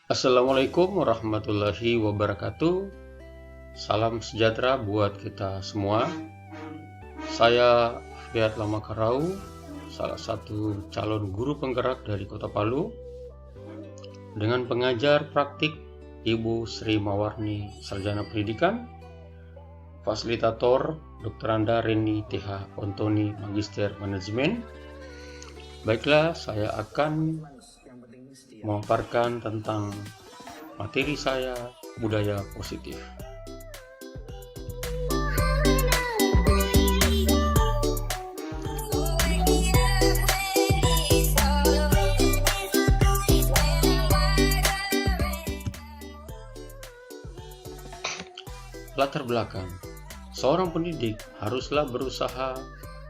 Assalamualaikum warahmatullahi wabarakatuh. Salam sejahtera buat kita semua. Saya Fiat Lamakarau, salah satu calon guru penggerak dari Kota Palu, dengan pengajar praktik Ibu Sri Mawarni, Sarjana Pendidikan, fasilitator Dr. Anda Reni TH Ontoni, Magister Manajemen. Baiklah, saya akan memaparkan tentang materi saya, budaya positif. Latar belakang. Seorang pendidik haruslah berusaha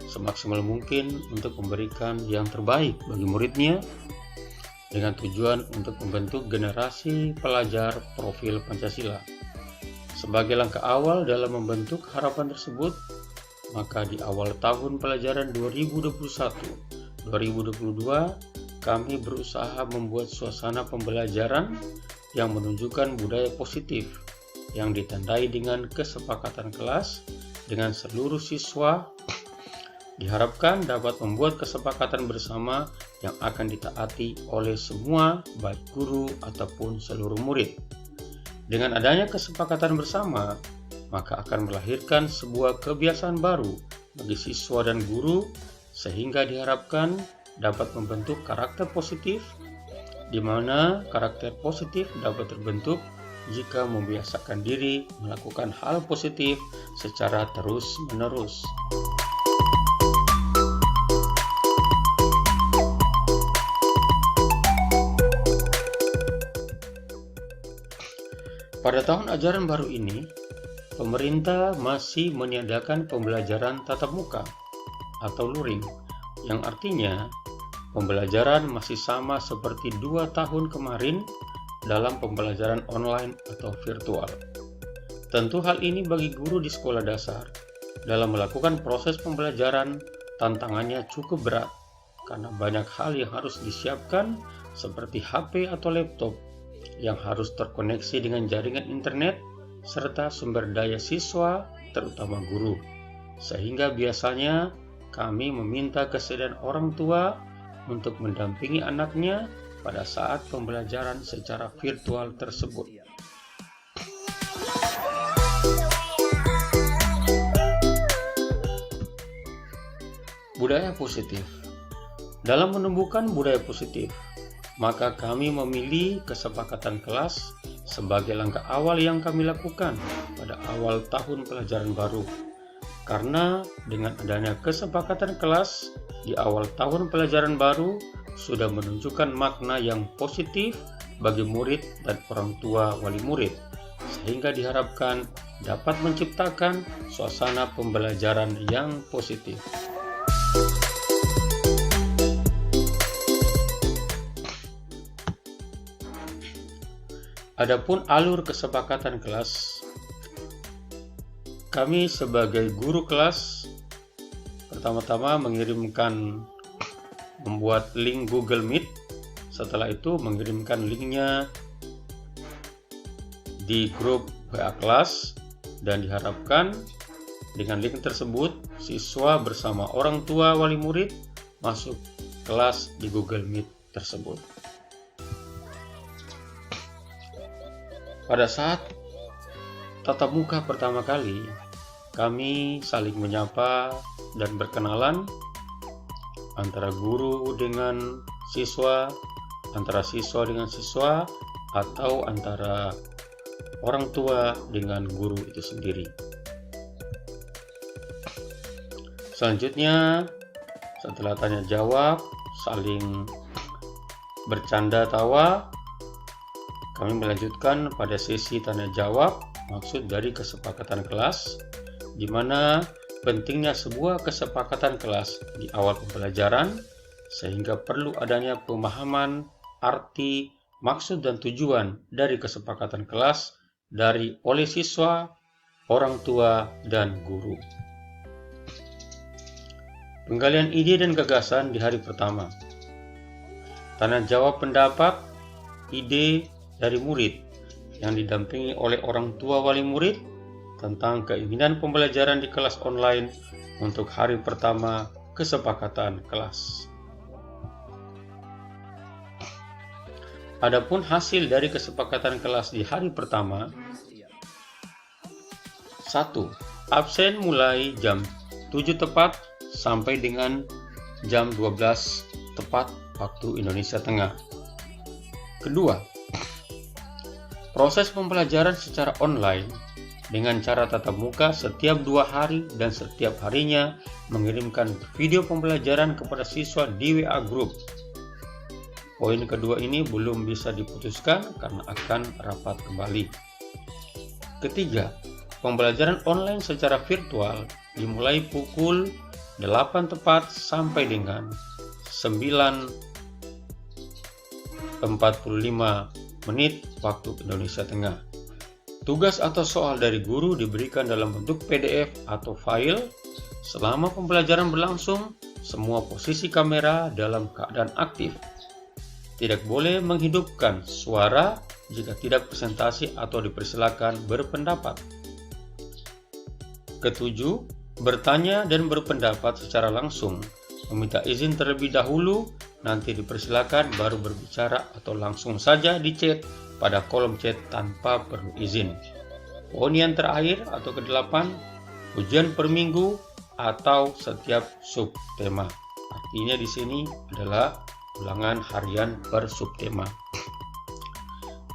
semaksimal mungkin untuk memberikan yang terbaik bagi muridnya dengan tujuan untuk membentuk generasi pelajar profil Pancasila. Sebagai langkah awal dalam membentuk harapan tersebut, maka di awal tahun pelajaran 2021-2022 kami berusaha membuat suasana pembelajaran yang menunjukkan budaya positif yang ditandai dengan kesepakatan kelas dengan seluruh siswa. Diharapkan dapat membuat kesepakatan bersama yang akan ditaati oleh semua, baik guru ataupun seluruh murid. Dengan adanya kesepakatan bersama, maka akan melahirkan sebuah kebiasaan baru bagi siswa dan guru, sehingga diharapkan dapat membentuk karakter positif, di mana karakter positif dapat terbentuk jika membiasakan diri melakukan hal positif secara terus-menerus. Pada tahun ajaran baru ini, pemerintah masih meniadakan pembelajaran tatap muka atau luring, yang artinya pembelajaran masih sama seperti 2 tahun kemarin dalam pembelajaran online atau virtual. Tentu hal ini bagi guru di sekolah dasar dalam melakukan proses pembelajaran tantangannya cukup berat karena banyak hal yang harus disiapkan seperti HP atau laptop yang harus terkoneksi dengan jaringan internet serta sumber daya siswa terutama guru. Sehingga biasanya kami meminta kesediaan orang tua untuk mendampingi anaknya pada saat pembelajaran secara virtual tersebut. Budaya positif. Dalam menumbuhkan budaya positif, maka kami memilih kesepakatan kelas sebagai langkah awal yang kami lakukan pada awal tahun pelajaran baru. Karena dengan adanya kesepakatan kelas di awal tahun pelajaran baru sudah menunjukkan makna yang positif bagi murid dan orang tua wali murid, sehingga diharapkan dapat menciptakan suasana pembelajaran yang positif. Adapun alur kesepakatan kelas, kami sebagai guru kelas pertama-tama membuat link Google Meet. Setelah itu mengirimkan linknya di grup WA kelas, dan diharapkan dengan link tersebut siswa bersama orang tua wali murid masuk kelas di Google Meet tersebut. Pada saat tatap muka pertama kali, kami saling menyapa dan berkenalan antara guru dengan siswa, antara siswa dengan siswa, atau antara orang tua dengan guru itu sendiri. Selanjutnya, setelah tanya jawab, saling bercanda tawa, kami melanjutkan pada sesi tanya jawab, maksud dari kesepakatan kelas, di mana pentingnya sebuah kesepakatan kelas di awal pembelajaran, sehingga perlu adanya pemahaman, arti, maksud dan tujuan dari kesepakatan kelas oleh siswa, orang tua, dan guru. Penggalian ide dan gagasan di hari pertama. Tanya jawab pendapat, ide, dari murid yang didampingi oleh orang tua wali murid tentang keinginan pembelajaran di kelas online untuk hari pertama kesepakatan kelas. Adapun hasil dari kesepakatan kelas di hari pertama: 1. Absen mulai jam 7 tepat sampai dengan jam 12 tepat waktu Indonesia Tengah. Kedua, proses pembelajaran secara online dengan cara tatap muka setiap 2 hari dan setiap harinya mengirimkan video pembelajaran kepada siswa di WA Group. Poin kedua ini belum bisa diputuskan karena akan rapat kembali. Ketiga, pembelajaran online secara virtual dimulai pukul 8 tepat sampai dengan 9.45 menit waktu Indonesia Tengah. Tugas atau soal dari guru diberikan dalam bentuk PDF atau file. Selama pembelajaran berlangsung, semua posisi kamera dalam keadaan aktif. Tidak boleh menghidupkan suara jika tidak presentasi atau dipersilakan berpendapat. Ketujuh, bertanya dan berpendapat secara langsung. Meminta izin terlebih dahulu, nanti dipersilakan baru berbicara atau langsung saja di chat pada kolom chat tanpa perlu izin. Poin yang terakhir atau ke-8, ujian per minggu atau setiap subtema. Artinya di sini adalah ulangan harian per subtema.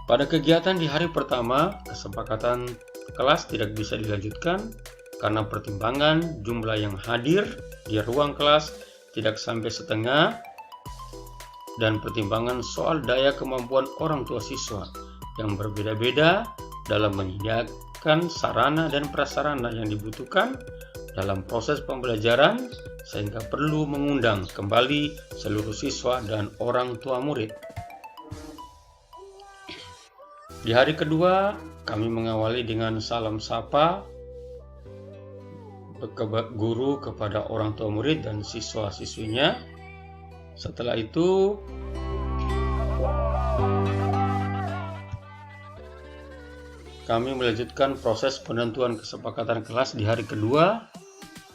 Pada kegiatan di hari pertama, kesepakatan kelas tidak bisa dilanjutkan karena pertimbangan jumlah yang hadir di ruang kelas tidak sampai setengah dan pertimbangan soal daya kemampuan orang tua siswa yang berbeda-beda dalam menyediakan sarana dan prasarana yang dibutuhkan dalam proses pembelajaran, sehingga perlu mengundang kembali seluruh siswa dan orang tua murid. Di hari kedua, kami mengawali dengan salam sapa guru kepada orang tua murid dan siswa-siswinya. Setelah itu, kami melanjutkan proses penentuan kesepakatan kelas di hari kedua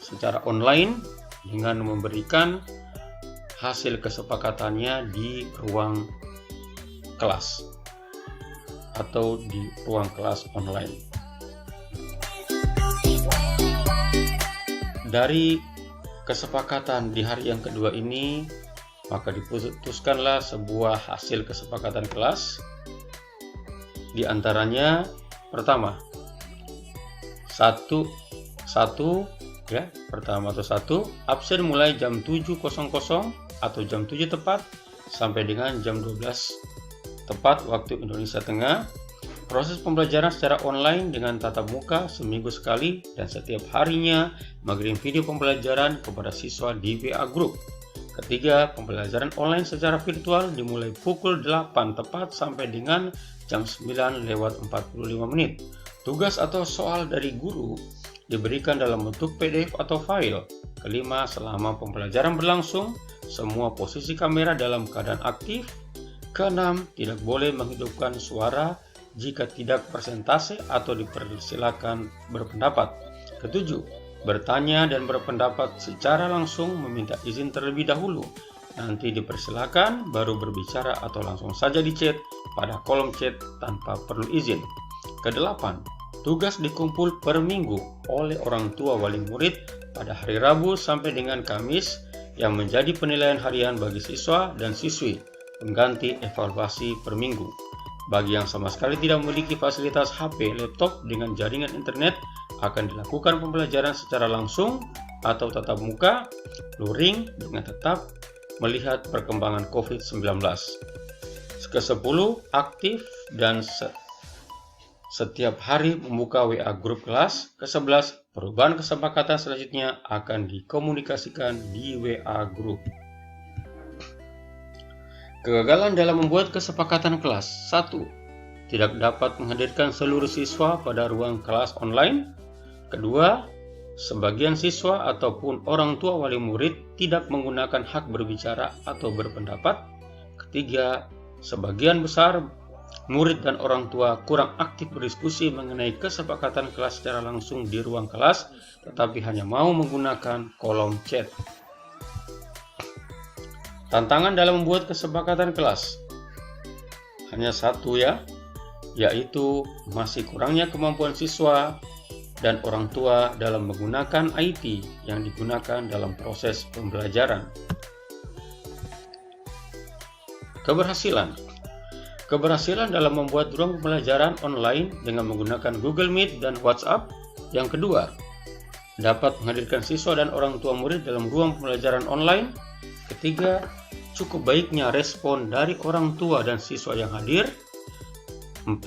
secara online dengan memberikan hasil kesepakatannya di ruang kelas atau di ruang kelas online. Dari kesepakatan di hari yang kedua ini, maka diputuskanlah sebuah hasil kesepakatan kelas. Di antaranya, pertama, absen mulai jam 7.00 atau jam 7 tepat sampai dengan jam 12 tepat waktu Indonesia Tengah. Proses pembelajaran secara online dengan tatap muka seminggu sekali dan setiap harinya mengirim video pembelajaran kepada siswa di WA Group. Ketiga, pembelajaran online secara virtual dimulai pukul 8 tepat sampai dengan jam 9:45 menit. Tugas atau soal dari guru diberikan dalam bentuk PDF atau file. Kelima, selama pembelajaran berlangsung, semua posisi kamera dalam keadaan aktif. Keenam, tidak boleh menghidupkan suara jika tidak presentasi atau dipersilakan berpendapat. Ketujuh, bertanya dan berpendapat secara langsung meminta izin terlebih dahulu. Nanti dipersilakan baru berbicara atau langsung saja di chat pada kolom chat tanpa perlu izin. Kedelapan, tugas dikumpul per minggu oleh orang tua wali murid pada hari Rabu sampai dengan Kamis yang menjadi penilaian harian bagi siswa dan siswi, pengganti evaluasi per minggu. Bagi yang sama sekali tidak memiliki fasilitas HP, laptop dengan jaringan internet, akan dilakukan pembelajaran secara langsung atau tatap muka, luring dengan tetap melihat perkembangan COVID-19. Ke-10, aktif dan setiap hari membuka WA grup kelas. Ke-11, perubahan kesepakatan selanjutnya akan dikomunikasikan di WA grup. Kegagalan dalam membuat kesepakatan kelas. 1. Tidak dapat menghadirkan seluruh siswa pada ruang kelas online. Kedua, sebagian siswa ataupun orang tua wali murid tidak menggunakan hak berbicara atau berpendapat. Ketiga, sebagian besar murid dan orang tua kurang aktif berdiskusi mengenai kesepakatan kelas secara langsung di ruang kelas, tetapi hanya mau menggunakan kolom chat. Tantangan dalam membuat kesepakatan kelas hanya satu yaitu masih kurangnya kemampuan siswa dan orang tua dalam menggunakan IT yang digunakan dalam proses pembelajaran. Keberhasilan dalam membuat ruang pembelajaran online dengan menggunakan Google Meet dan WhatsApp. Yang kedua, dapat menghadirkan siswa dan orang tua murid dalam ruang pembelajaran online. Ketiga, cukup baiknya respon dari orang tua dan siswa yang hadir. 4.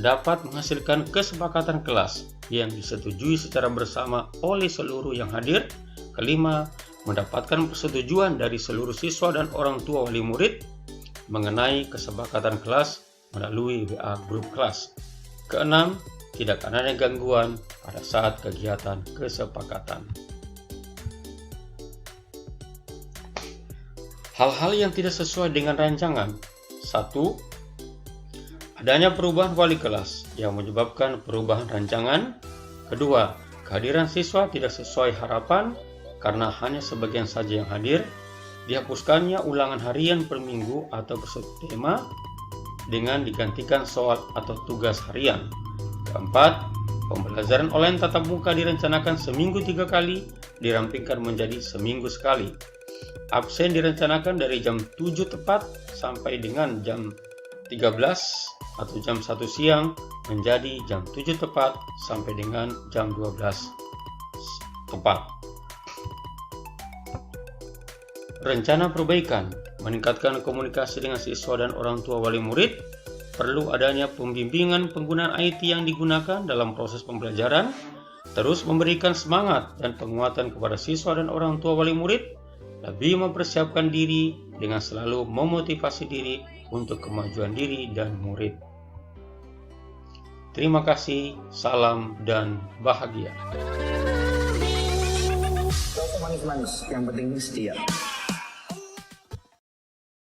Dapat menghasilkan kesepakatan kelas yang disetujui secara bersama oleh seluruh yang hadir. Kelima, mendapatkan persetujuan dari seluruh siswa dan orang tua wali murid mengenai kesepakatan kelas melalui WA grup kelas. Keenam, tidak adanya gangguan pada saat kegiatan kesepakatan. Hal-hal yang tidak sesuai dengan rancangan. 1. Adanya perubahan wali kelas yang menyebabkan perubahan rancangan. Kedua, kehadiran siswa tidak sesuai harapan karena hanya sebagian saja yang hadir. Dihapuskannya ulangan harian per minggu atau bersubtema dengan digantikan soal atau tugas harian. Keempat, pembelajaran online tatap muka direncanakan seminggu 3 kali, dirampingkan menjadi seminggu sekali. Absen direncanakan dari jam 7 tepat sampai dengan jam 13 atau jam 1 siang menjadi jam 7 tepat sampai dengan jam 12 tepat. Rencana perbaikan, meningkatkan komunikasi dengan siswa dan orang tua wali murid. Perlu adanya pembimbingan penggunaan IT yang digunakan dalam proses pembelajaran. Terus memberikan semangat dan penguatan kepada siswa dan orang tua wali murid. Lebih mempersiapkan diri dengan selalu memotivasi diri untuk kemajuan diri dan murid. Terima kasih, salam dan bahagia. Manis-manis, yang penting setia.